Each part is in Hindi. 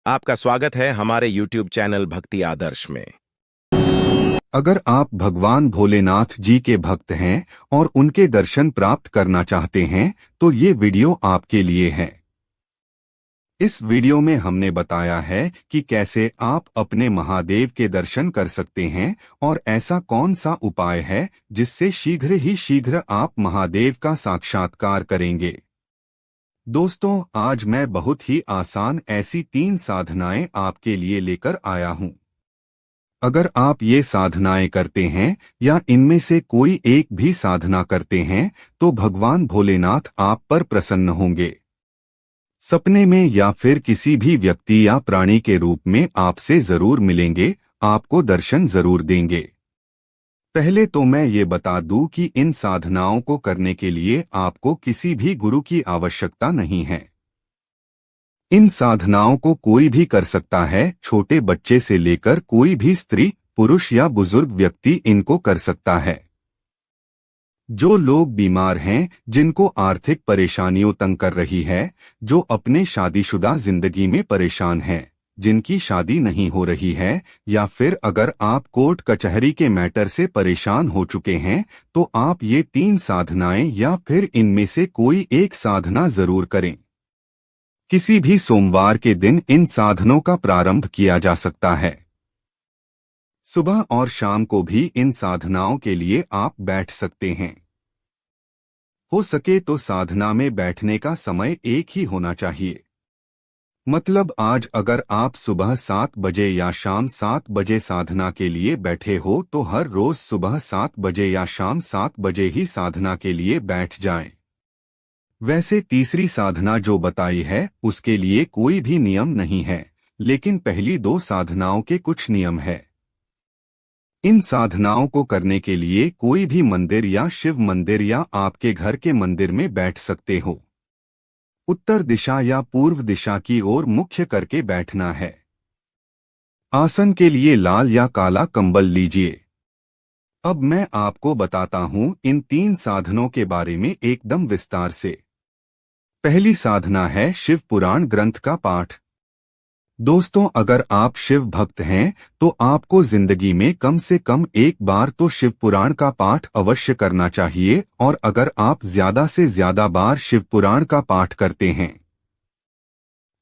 आपका स्वागत है हमारे YouTube चैनल भक्ति आदर्श में। अगर आप भगवान भोलेनाथ जी के भक्त हैं और उनके दर्शन प्राप्त करना चाहते हैं तो ये वीडियो आपके लिए है। इस वीडियो में हमने बताया है कि कैसे आप अपने महादेव के दर्शन कर सकते हैं और ऐसा कौन सा उपाय है जिससे शीघ्र ही शीघ्र आप महादेव का साक्षात्कार करेंगे। दोस्तों, आज मैं बहुत ही आसान ऐसी 3 साधनाएं आपके लिए लेकर आया हूं। अगर आप ये साधनाएं करते हैं या इनमें से कोई एक भी साधना करते हैं तो भगवान भोलेनाथ आप पर प्रसन्न होंगे। सपने में या फिर किसी भी व्यक्ति या प्राणी के रूप में आपसे जरूर मिलेंगे, आपको दर्शन जरूर देंगे। पहले तो मैं ये बता दूं कि इन साधनाओं को करने के लिए आपको किसी भी गुरु की आवश्यकता नहीं है। इन साधनाओं को कोई भी कर सकता है, छोटे बच्चे से लेकर कोई भी स्त्री, पुरुष या बुजुर्ग व्यक्ति इनको कर सकता है। जो लोग बीमार हैं, जिनको आर्थिक परेशानियों तंग कर रही है, जो अपने शादीशुदा जिंदगी में परेशान हैं, जिनकी शादी नहीं हो रही है, या फिर अगर आप कोर्ट कचहरी के मैटर से परेशान हो चुके हैं तो आप ये 3 साधनाएं या फिर इनमें से कोई एक साधना जरूर करें। किसी भी सोमवार के दिन इन साधनों का प्रारंभ किया जा सकता है। सुबह और शाम को भी इन साधनाओं के लिए आप बैठ सकते हैं। हो सके तो साधना में बैठने का समय एक ही होना चाहिए। मतलब आज अगर आप सुबह 7 बजे या शाम 7 बजे साधना के लिए बैठे हो तो हर रोज सुबह 7 बजे या शाम 7 बजे ही साधना के लिए बैठ जाएं। वैसे तीसरी साधना जो बताई है उसके लिए कोई भी नियम नहीं है, लेकिन पहली 2 साधनाओं के कुछ नियम है। इन साधनाओं को करने के लिए कोई भी मंदिर या शिव मंदिर या आपके घर के मंदिर में बैठ सकते हो। उत्तर दिशा या पूर्व दिशा की ओर मुख्य करके बैठना है। आसन के लिए लाल या काला कंबल लीजिए। अब मैं आपको बताता हूं इन 3 साधनों के बारे में एकदम विस्तार से। पहली साधना है शिव पुराण ग्रंथ का पाठ। दोस्तों, अगर आप शिव भक्त हैं तो आपको जिंदगी में कम से कम एक बार तो शिव पुराण का पाठ अवश्य करना चाहिए, और अगर आप ज्यादा से ज्यादा बार शिव पुराण का पाठ करते हैं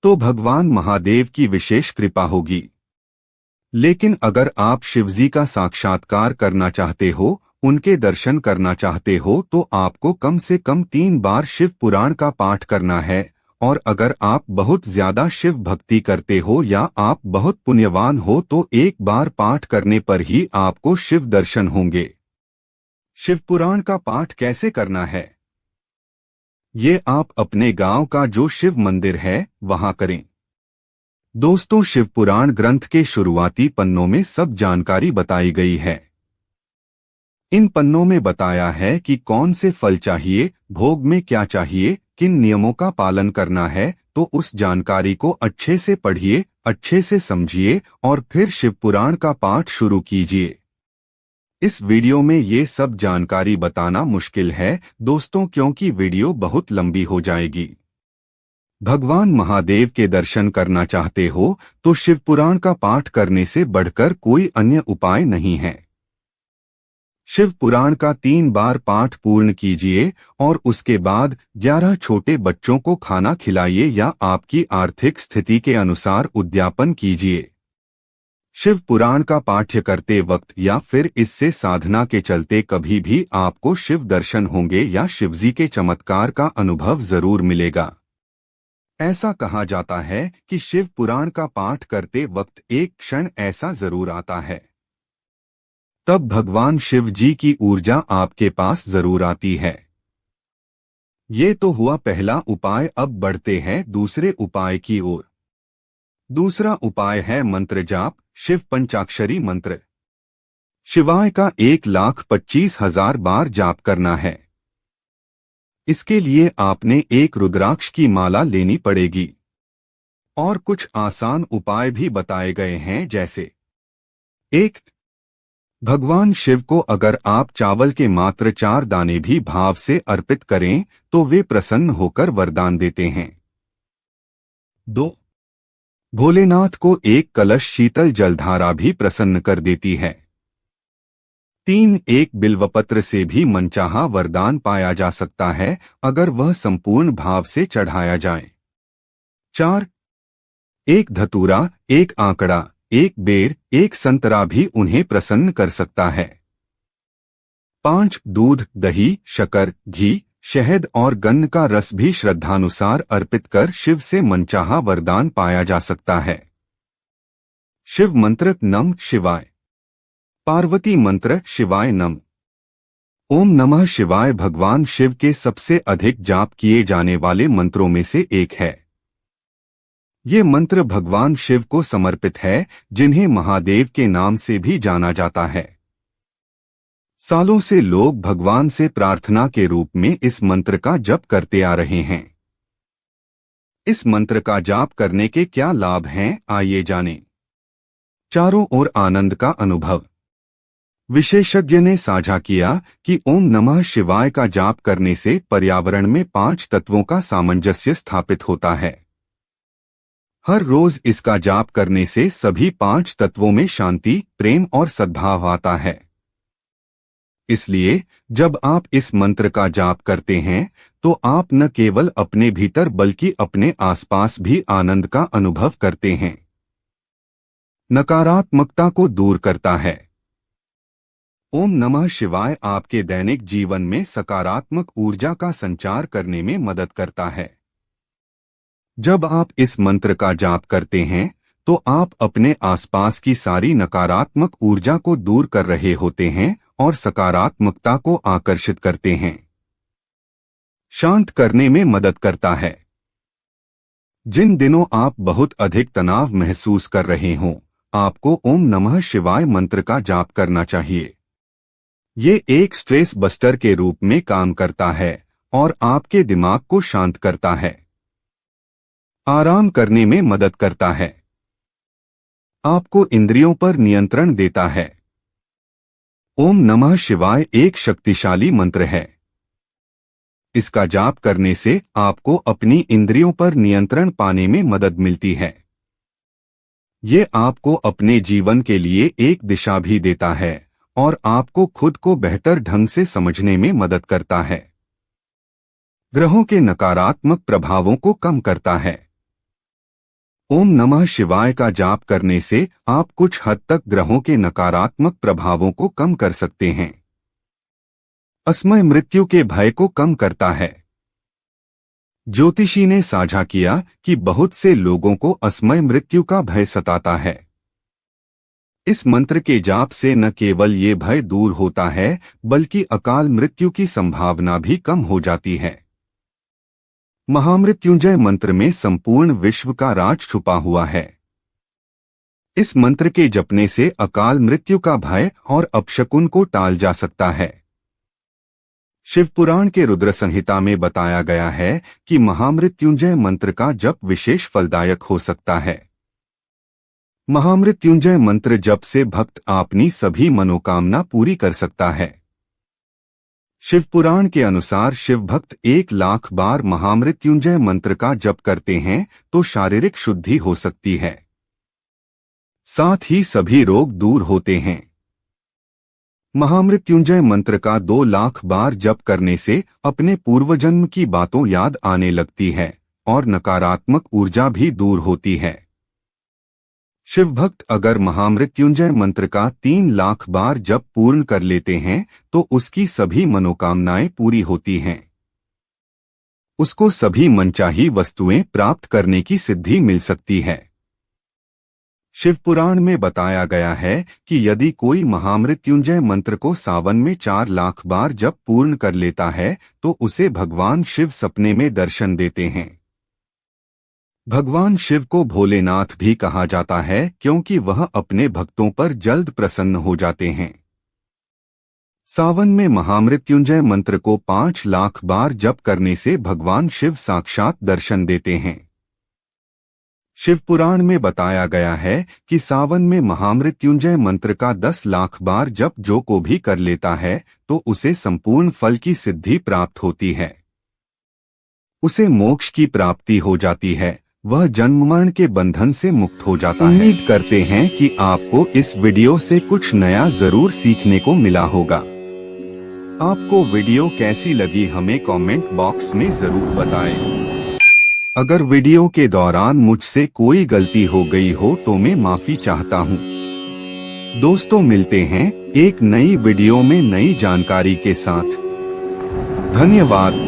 तो भगवान महादेव की विशेष कृपा होगी। लेकिन अगर आप शिवजी का साक्षात्कार करना चाहते हो, उनके दर्शन करना चाहते हो, तो आपको कम से कम 3 बार शिव पुराण का पाठ करना है। और अगर आप बहुत ज्यादा शिव भक्ति करते हो या आप बहुत पुण्यवान हो तो एक बार पाठ करने पर ही आपको शिव दर्शन होंगे। शिव पुराण का पाठ कैसे करना है? ये आप अपने गांव का जो शिव मंदिर है वहां करें। दोस्तों, शिव पुराण ग्रंथ के शुरुआती पन्नों में सब जानकारी बताई गई है। इन पन्नों में बताया है कि कौन से फल चाहिए, भोग में क्या चाहिए, किन नियमों का पालन करना है, तो उस जानकारी को अच्छे से पढ़िए, अच्छे से समझिए और फिर शिव पुराण का पाठ शुरू कीजिए। इस वीडियो में ये सब जानकारी बताना मुश्किल है दोस्तों, क्योंकि वीडियो बहुत लंबी हो जाएगी। भगवान महादेव के दर्शन करना चाहते हो तो शिव पुराण का पाठ करने से बढ़कर कोई अन्य उपाय नहीं है। शिव पुराण का 3 बार पाठ पूर्ण कीजिए और उसके बाद 11 छोटे बच्चों को खाना खिलाइए या आपकी आर्थिक स्थिति के अनुसार उद्यापन कीजिए। शिव पुराण का पाठ्य करते वक्त या फिर इससे साधना के चलते कभी भी आपको शिव दर्शन होंगे या शिवजी के चमत्कार का अनुभव जरूर मिलेगा। ऐसा कहा जाता है कि शिव पुराण का पाठ करते वक्त एक क्षण ऐसा जरूर आता है, तब भगवान शिव जी की ऊर्जा आपके पास जरूर आती है। ये तो हुआ पहला उपाय। अब बढ़ते हैं दूसरे उपाय की ओर। दूसरा उपाय है मंत्र जाप, शिव पंचाक्षरी मंत्र। शिवाय का 1,25,000 बार जाप करना है। इसके लिए आपने एक रुद्राक्ष की माला लेनी पड़ेगी। और कुछ आसान उपाय भी बताए गए हैं, जैसे 1. भगवान शिव को अगर आप चावल के मात्र 4 दाने भी भाव से अर्पित करें तो वे प्रसन्न होकर वरदान देते हैं। 2. भोलेनाथ को एक कलश शीतल जलधारा भी प्रसन्न कर देती है। 3 एक बिल्वपत्र से भी मनचाहा वरदान पाया जा सकता है अगर वह संपूर्ण भाव से चढ़ाया जाए। 4 एक धतूरा, एक आंकड़ा, एक बेर, एक संतरा भी उन्हें प्रसन्न कर सकता है। 5 दूध, दही, शक्कर, घी, शहद और गन्न का रस भी श्रद्धानुसार अर्पित कर शिव से मनचाहा वरदान पाया जा सकता है। शिव मंत्र नम शिवाय। पार्वती मंत्र शिवाय नम। ओम नमः शिवाय भगवान शिव के सबसे अधिक जाप किए जाने वाले मंत्रों में से एक है। ये मंत्र भगवान शिव को समर्पित है, जिन्हें महादेव के नाम से भी जाना जाता है। सालों से लोग भगवान से प्रार्थना के रूप में इस मंत्र का जप करते आ रहे हैं। इस मंत्र का जाप करने के क्या लाभ हैं, आइए जानें। चारों ओर आनंद का अनुभव। विशेषज्ञ ने साझा किया कि ओम नमः शिवाय का जाप करने से पर्यावरण में 5 तत्वों का सामंजस्य स्थापित होता है। हर रोज इसका जाप करने से सभी 5 तत्वों में शांति, प्रेम और सद्भाव आता है। इसलिए जब आप इस मंत्र का जाप करते हैं तो आप न केवल अपने भीतर बल्कि अपने आसपास भी आनंद का अनुभव करते हैं। नकारात्मकता को दूर करता है। ओम नमः शिवाय आपके दैनिक जीवन में सकारात्मक ऊर्जा का संचार करने में मदद करता है। जब आप इस मंत्र का जाप करते हैं तो आप अपने आसपास की सारी नकारात्मक ऊर्जा को दूर कर रहे होते हैं और सकारात्मकता को आकर्षित करते हैं। शांत करने में मदद करता है। जिन दिनों आप बहुत अधिक तनाव महसूस कर रहे हों, आपको ओम नमः शिवाय मंत्र का जाप करना चाहिए। ये एक स्ट्रेस बस्टर के रूप में काम करता है और आपके दिमाग को शांत करता है। आराम करने में मदद करता है। आपको इंद्रियों पर नियंत्रण देता है। ओम नमः शिवाय एक शक्तिशाली मंत्र है। इसका जाप करने से आपको अपनी इंद्रियों पर नियंत्रण पाने में मदद मिलती है। ये आपको अपने जीवन के लिए एक दिशा भी देता है और आपको खुद को बेहतर ढंग से समझने में मदद करता है। ग्रहों के नकारात्मक प्रभावों को कम करता है। ओम नमः शिवाय का जाप करने से आप कुछ हद तक ग्रहों के नकारात्मक प्रभावों को कम कर सकते हैं। असमय मृत्यु के भय को कम करता है। ज्योतिषी ने साझा किया कि बहुत से लोगों को असमय मृत्यु का भय सताता है। इस मंत्र के जाप से न केवल ये भय दूर होता है बल्कि अकाल मृत्यु की संभावना भी कम हो जाती है। महामृत्युंजय मंत्र में संपूर्ण विश्व का राज छुपा हुआ है। इस मंत्र के जपने से अकाल मृत्यु का भय और अपशकुन को टाल जा सकता है। शिवपुराण के रुद्र संहिता में बताया गया है कि महामृत्युंजय मंत्र का जप विशेष फलदायक हो सकता है। महामृत्युंजय मंत्र जप से भक्त अपनी सभी मनोकामना पूरी कर सकता है। शिवपुराण के अनुसार शिव भक्त 1,00,000 बार महामृत्युंजय मंत्र का जप करते हैं तो शारीरिक शुद्धि हो सकती है। साथ ही सभी रोग दूर होते हैं। महामृत्युंजय मंत्र का 2,00,000 बार जप करने से अपने पूर्वजन्म की बातों याद आने लगती है और नकारात्मक ऊर्जा भी दूर होती है। शिव भक्त अगर महामृत्युंजय मंत्र का 3,00,000 बार जप पूर्ण कर लेते हैं तो उसकी सभी मनोकामनाएं पूरी होती हैं। उसको सभी मनचाही वस्तुएं प्राप्त करने की सिद्धि मिल सकती है। शिवपुराण में बताया गया है कि यदि कोई महामृत्युंजय मंत्र को सावन में 4,00,000 बार जप पूर्ण कर लेता है तो उसे भगवान शिव सपने में दर्शन देते हैं। भगवान शिव को भोलेनाथ भी कहा जाता है क्योंकि वह अपने भक्तों पर जल्द प्रसन्न हो जाते हैं। सावन में महामृत्युंजय मंत्र को 5,00,000 बार जप करने से भगवान शिव साक्षात दर्शन देते हैं। शिवपुराण में बताया गया है कि सावन में महामृत्युंजय मंत्र का 10,00,000 बार जप जो को भी कर लेता है तो उसे संपूर्ण फल की सिद्धि प्राप्त होती है। उसे मोक्ष की प्राप्ति हो जाती है वह जन्म मरण के बंधन से मुक्त हो जाता है। उम्मीद करते हैं कि आपको इस वीडियो से कुछ नया जरूर सीखने को मिला होगा। आपको वीडियो कैसी लगी हमें कमेंट बॉक्स में जरूर बताएं। अगर वीडियो के दौरान मुझसे कोई गलती हो गई हो तो मैं माफी चाहता हूँ। दोस्तों मिलते हैं एक नई वीडियो में नई जानकारी के साथ। धन्यवाद।